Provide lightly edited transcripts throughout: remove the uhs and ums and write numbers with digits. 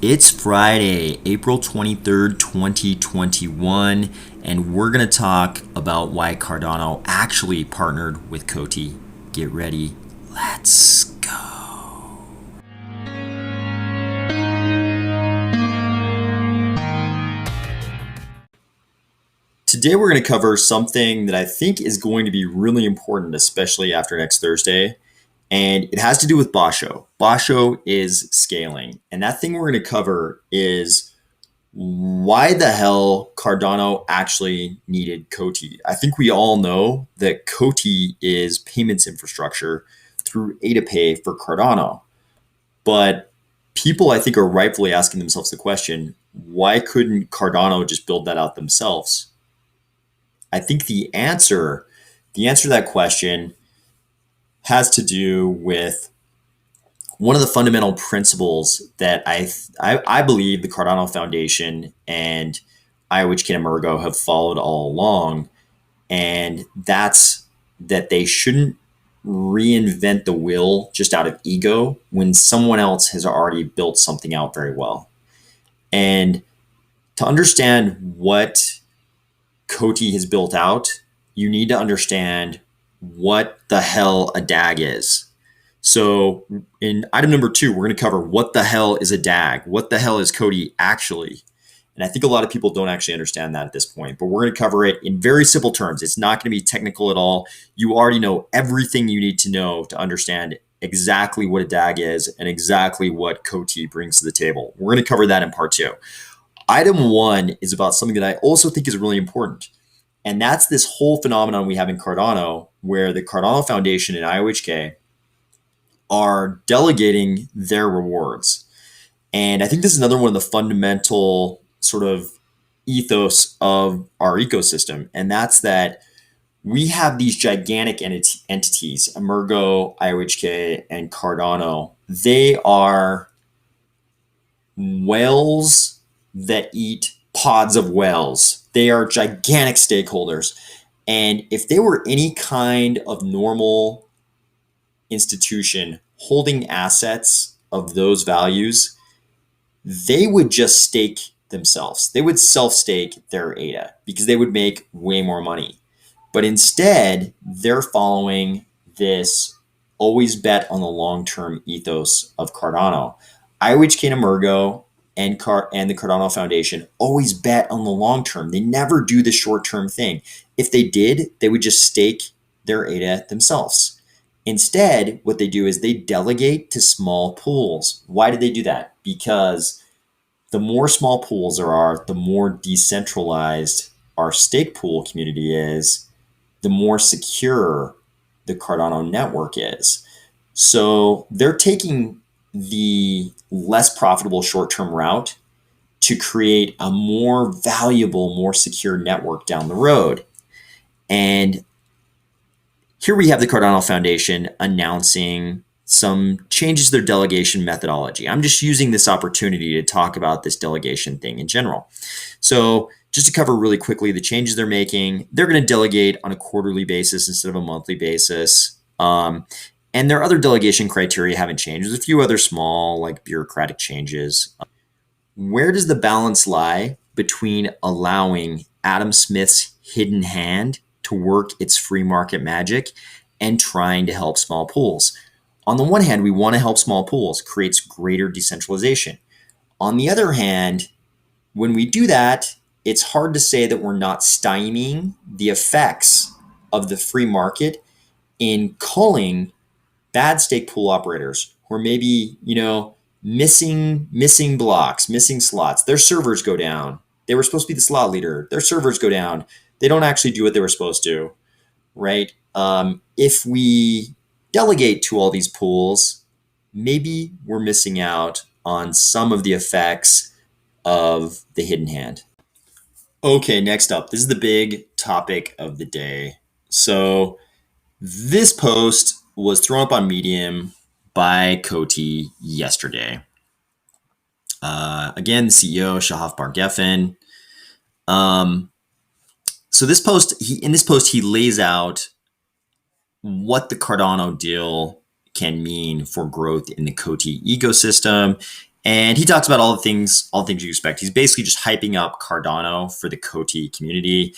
It's Friday, April 23rd, 2021, and we're going to talk about why Cardano actually partnered with Coti. Get ready. Let's go. Today we're going to cover something that I think is going to be really important, especially after next Thursday. And it has to do with Basho. Basho is scaling. And that thing we're going to cover is why the hell Cardano actually needed Coti. I think we all know that Coti is payments infrastructure through ADA Pay for Cardano. But people, I think, are rightfully asking themselves the question, why couldn't Cardano just build that out themselves? I think the answer to that question has to do with one of the fundamental principles that I believe the Cardano Foundation and IOHK and Emergo have followed all along, and that's that they shouldn't reinvent the wheel just out of ego when someone else has already built something out very well. And to understand what Coti has built out, you need to understand what the hell a DAG is. So in item number 2, we're going to cover what the hell is a DAG? What the hell is Coti actually? And I think a lot of people don't actually understand that at this point, but we're going to cover it in very simple terms. It's not going to be technical at all. You already know everything you need to know to understand exactly what a DAG is and exactly what Coti brings to the table. We're going to cover that in part 2. Item 1 is about something that I also think is really important. And that's this whole phenomenon we have in Cardano, where the Cardano Foundation and IOHK are delegating their rewards. And I think this is another one of the fundamental sort of ethos of our ecosystem. And that's that we have these gigantic entities, Emergo, IOHK, and Cardano. They are whales that eat pods of whales. They are gigantic stakeholders. And if they were any kind of normal institution holding assets of those values, they would just stake themselves. They would self-stake their ADA because they would make way more money. But instead, they're following this always bet on the long-term ethos of Cardano. IOHK and Emergo and the Cardano Foundation always bet on the long term. They never do the short-term thing. If they did, they would just stake their ADA themselves. Instead, what they do is they delegate to small pools. Why do they do that? Because the more small pools there are, the more decentralized our stake pool community is, the more secure the Cardano network is. So they're taking the less profitable short-term route to create a more valuable, more secure network down the road. And here we have the Cardano Foundation announcing some changes to their delegation methodology. I'm just using this opportunity to talk about this delegation thing in general. So just to cover really quickly the changes they're making, they're going to delegate on a quarterly basis instead of a monthly basis. And their other delegation criteria haven't changed. There's a few other small, like bureaucratic changes. Where does the balance lie between allowing Adam Smith's hidden hand to work its free market magic and trying to help small pools? On the one hand, we want to help small pools, creates greater decentralization. On the other hand, when we do that, it's hard to say that we're not stymieing the effects of the free market in culling bad stake pool operators who are maybe, missing blocks, missing slots. Their servers go down. They were supposed to be the slot leader. Their servers go down. They don't actually do what they were supposed to, right? If we delegate to all these pools, maybe we're missing out on some of the effects of the hidden hand. Okay, next up, this is the big topic of the day. So this post was thrown up on Medium by Coti yesterday. Again, the CEO, Shahaf Bar Geffen. So this post, he lays out what the Cardano deal can mean for growth in the Coti ecosystem And he talks about all the things you expect. He's basically just hyping up Cardano for the Coti community.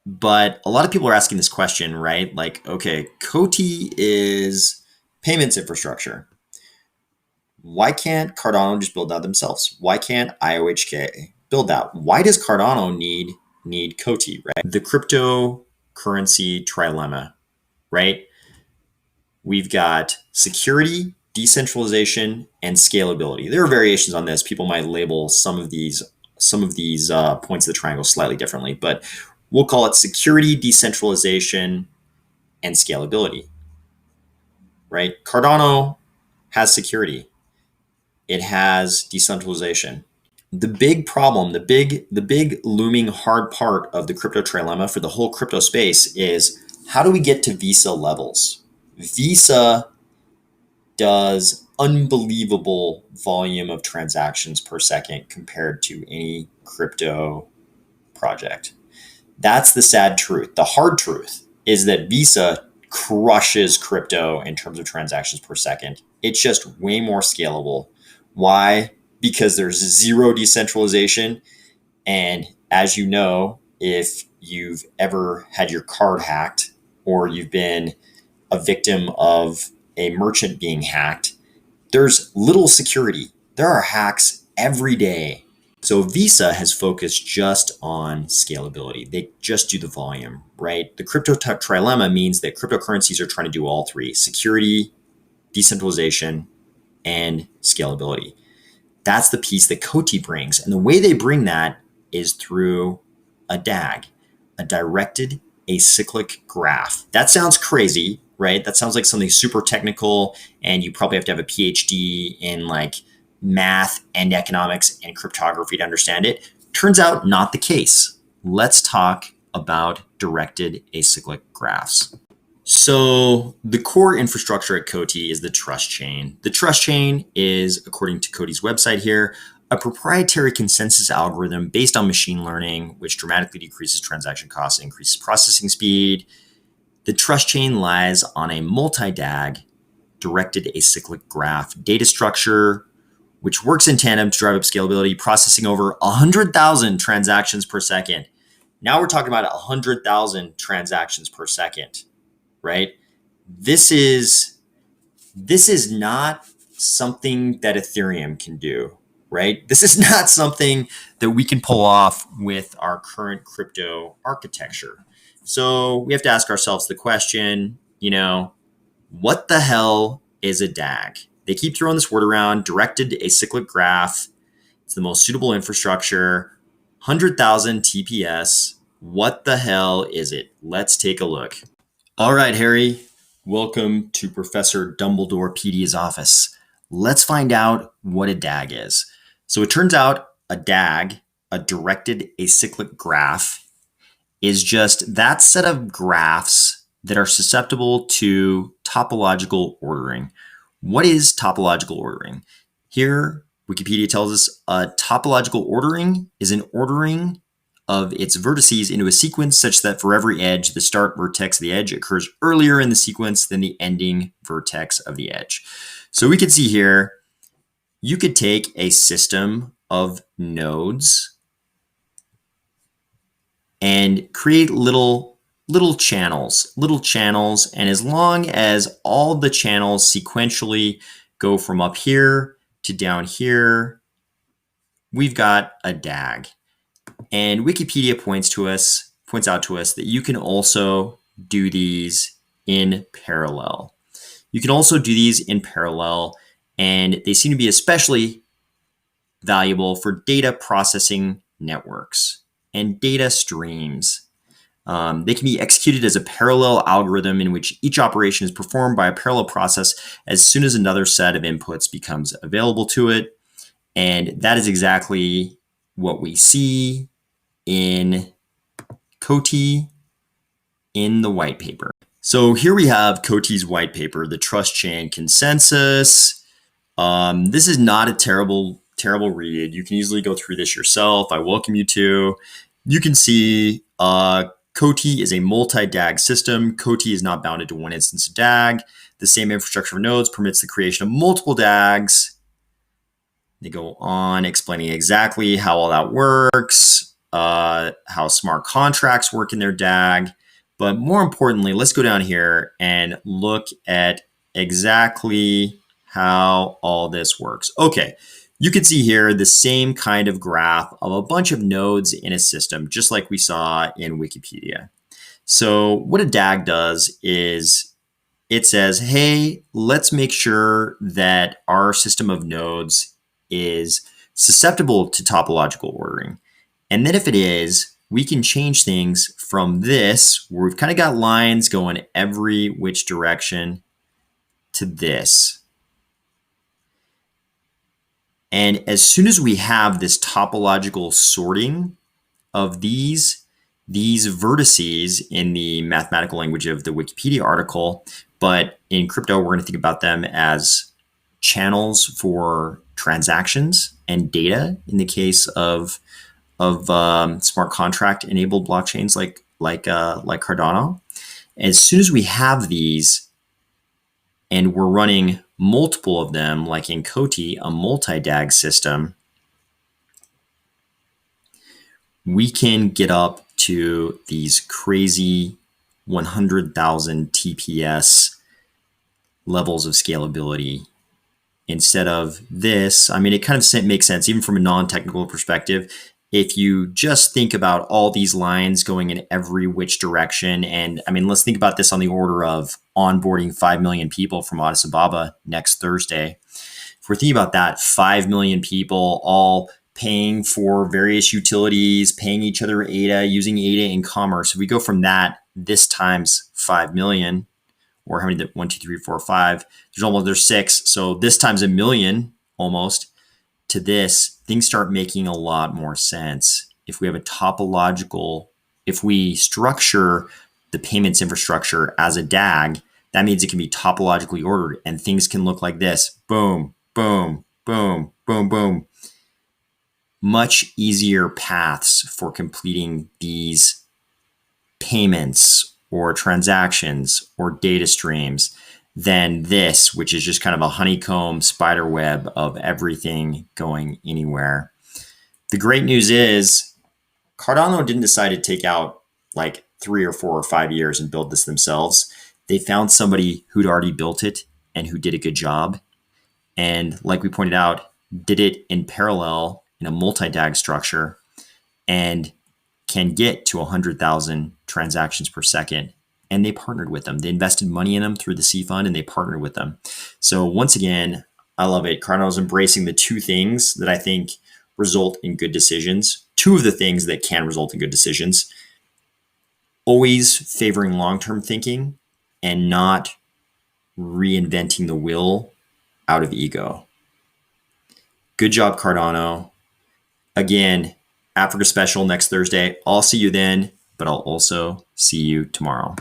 But a lot of people are asking this question, right? Like, okay, Coti is payments infrastructure. Why can't Cardano just build that themselves? Why can't IOHK build that? Why does Cardano need Coti, right? The cryptocurrency trilemma, right? We've got security, decentralization, and scalability. There are variations on this. People might label some of these points of the triangle slightly differently, but we'll call it security, decentralization, and scalability. Right? Cardano has security. It has decentralization. The big problem, the big looming hard part of the crypto trilemma for the whole crypto space is how do we get to Visa levels? Visa does unbelievable volume of transactions per second compared to any crypto project. That's the sad truth. The hard truth is that Visa crushes crypto in terms of transactions per second. It's just way more scalable. Why? Because there's zero decentralization. And as you know, if you've ever had your card hacked or you've been a victim of a merchant being hacked, there's little security. There are hacks every day. So Visa has focused just on scalability. They just do the volume, right? The crypto trilemma means that cryptocurrencies are trying to do all three: security, decentralization, and scalability. That's the piece that Coti brings. And the way they bring that is through a DAG, a directed acyclic graph. That sounds crazy, right? That sounds like something super technical, and you probably have to have a PhD in like math and economics and cryptography to understand it. Turns out not the case. Let's talk about directed acyclic graphs. So the core infrastructure at Coti is the trust chain. The trust chain is, according to Coti's website here, a proprietary consensus algorithm based on machine learning, which dramatically decreases transaction costs and increases processing speed. The trust chain lies on a multi-DAG, directed acyclic graph data structure, which works in tandem to drive up scalability, processing over 100,000 transactions per second. Now we're talking about 100,000 transactions per second, right? This is not something that Ethereum can do, right? This is not something that we can pull off with our current crypto architecture. So we have to ask ourselves the question, what the hell is a DAG? They keep throwing this word around, directed acyclic graph. It's the most suitable infrastructure, 100,000 TPS. What the hell is it? Let's take a look. All right, Harry, welcome to Professor Dumbledore PD's office. Let's find out what a DAG is. So it turns out a DAG, a directed acyclic graph, is just that set of graphs that are susceptible to topological ordering. What is topological ordering? Here, Wikipedia tells us topological ordering is an ordering of its vertices into a sequence such that for every edge, the start vertex of the edge occurs earlier in the sequence than the ending vertex of the edge. So we can see here, you could take a system of nodes and create little channels. And as long as all the channels sequentially go from up here to down here, we've got a DAG. And Wikipedia points out to us that you can also do these in parallel. And they seem to be especially valuable for data processing networks and data streams. They can be executed as a parallel algorithm in which each operation is performed by a parallel process as soon as another set of inputs becomes available to it. And that is exactly what we see in Coti in the white paper. So here we have Coti's white paper, the trust chain consensus. This is not a terrible read. You can easily go through this yourself. I welcome you to. You can see Coti is a multi-DAG system. Coti is not bounded to one instance of DAG. The same infrastructure of nodes permits the creation of multiple DAGs. They go on explaining exactly how all that works, how smart contracts work in their DAG. But more importantly, let's go down here and look at exactly how all this works. Okay, you can see here the same kind of graph of a bunch of nodes in a system, just like we saw in Wikipedia. So what a DAG does is it says, hey, let's make sure that our system of nodes is susceptible to topological ordering. And then if it is, we can change things from this, where we've kind of got lines going every which direction, to this. And as soon as we have this topological sorting of these vertices in the mathematical language of the Wikipedia article, but in crypto, we're going to think about them as channels for transactions and data in the case of smart contract enabled blockchains like Cardano. As soon as we have these and we're running multiple of them, like in Coti, a multi-DAG system, we can get up to these crazy 100,000 TPS levels of scalability. Instead of this, I mean, it kind of makes sense, even from a non-technical perspective. If you just think about all these lines going in every which direction, and I mean, let's think about this on the order of onboarding 5 million people from Addis Ababa next Thursday. If we're thinking about that, 5 million people all paying for various utilities, paying each other ADA, using ADA in commerce. If we go from that, this times 5 million, or how many, 1, 2, 3, 4, 5, there's 6. So this times a million almost to this, things start making a lot more sense. If we have a topological, if we structure the payments infrastructure as a DAG, that means it can be topologically ordered and things can look like this. Boom, boom, boom, boom, boom. Much easier paths for completing these payments or transactions or data streams than this, which is just kind of a honeycomb spider web of everything going anywhere. The great news is Cardano didn't decide to take out like 3 or 4 or 5 years and build this themselves. They found somebody who'd already built it and who did a good job. And like we pointed out, did it in parallel in a multi-DAG structure and can get to 100,000 transactions per second. And they partnered with them. They invested money in them through the C fund and they partnered with them. So once again, I love it. Cardano's embracing the two things that I think result in good decisions. Two of the things that can result in good decisions. Always favoring long-term thinking and not reinventing the wheel out of ego. Good job, Cardano. Again, Africa special next Thursday. I'll see you then, but I'll also see you tomorrow.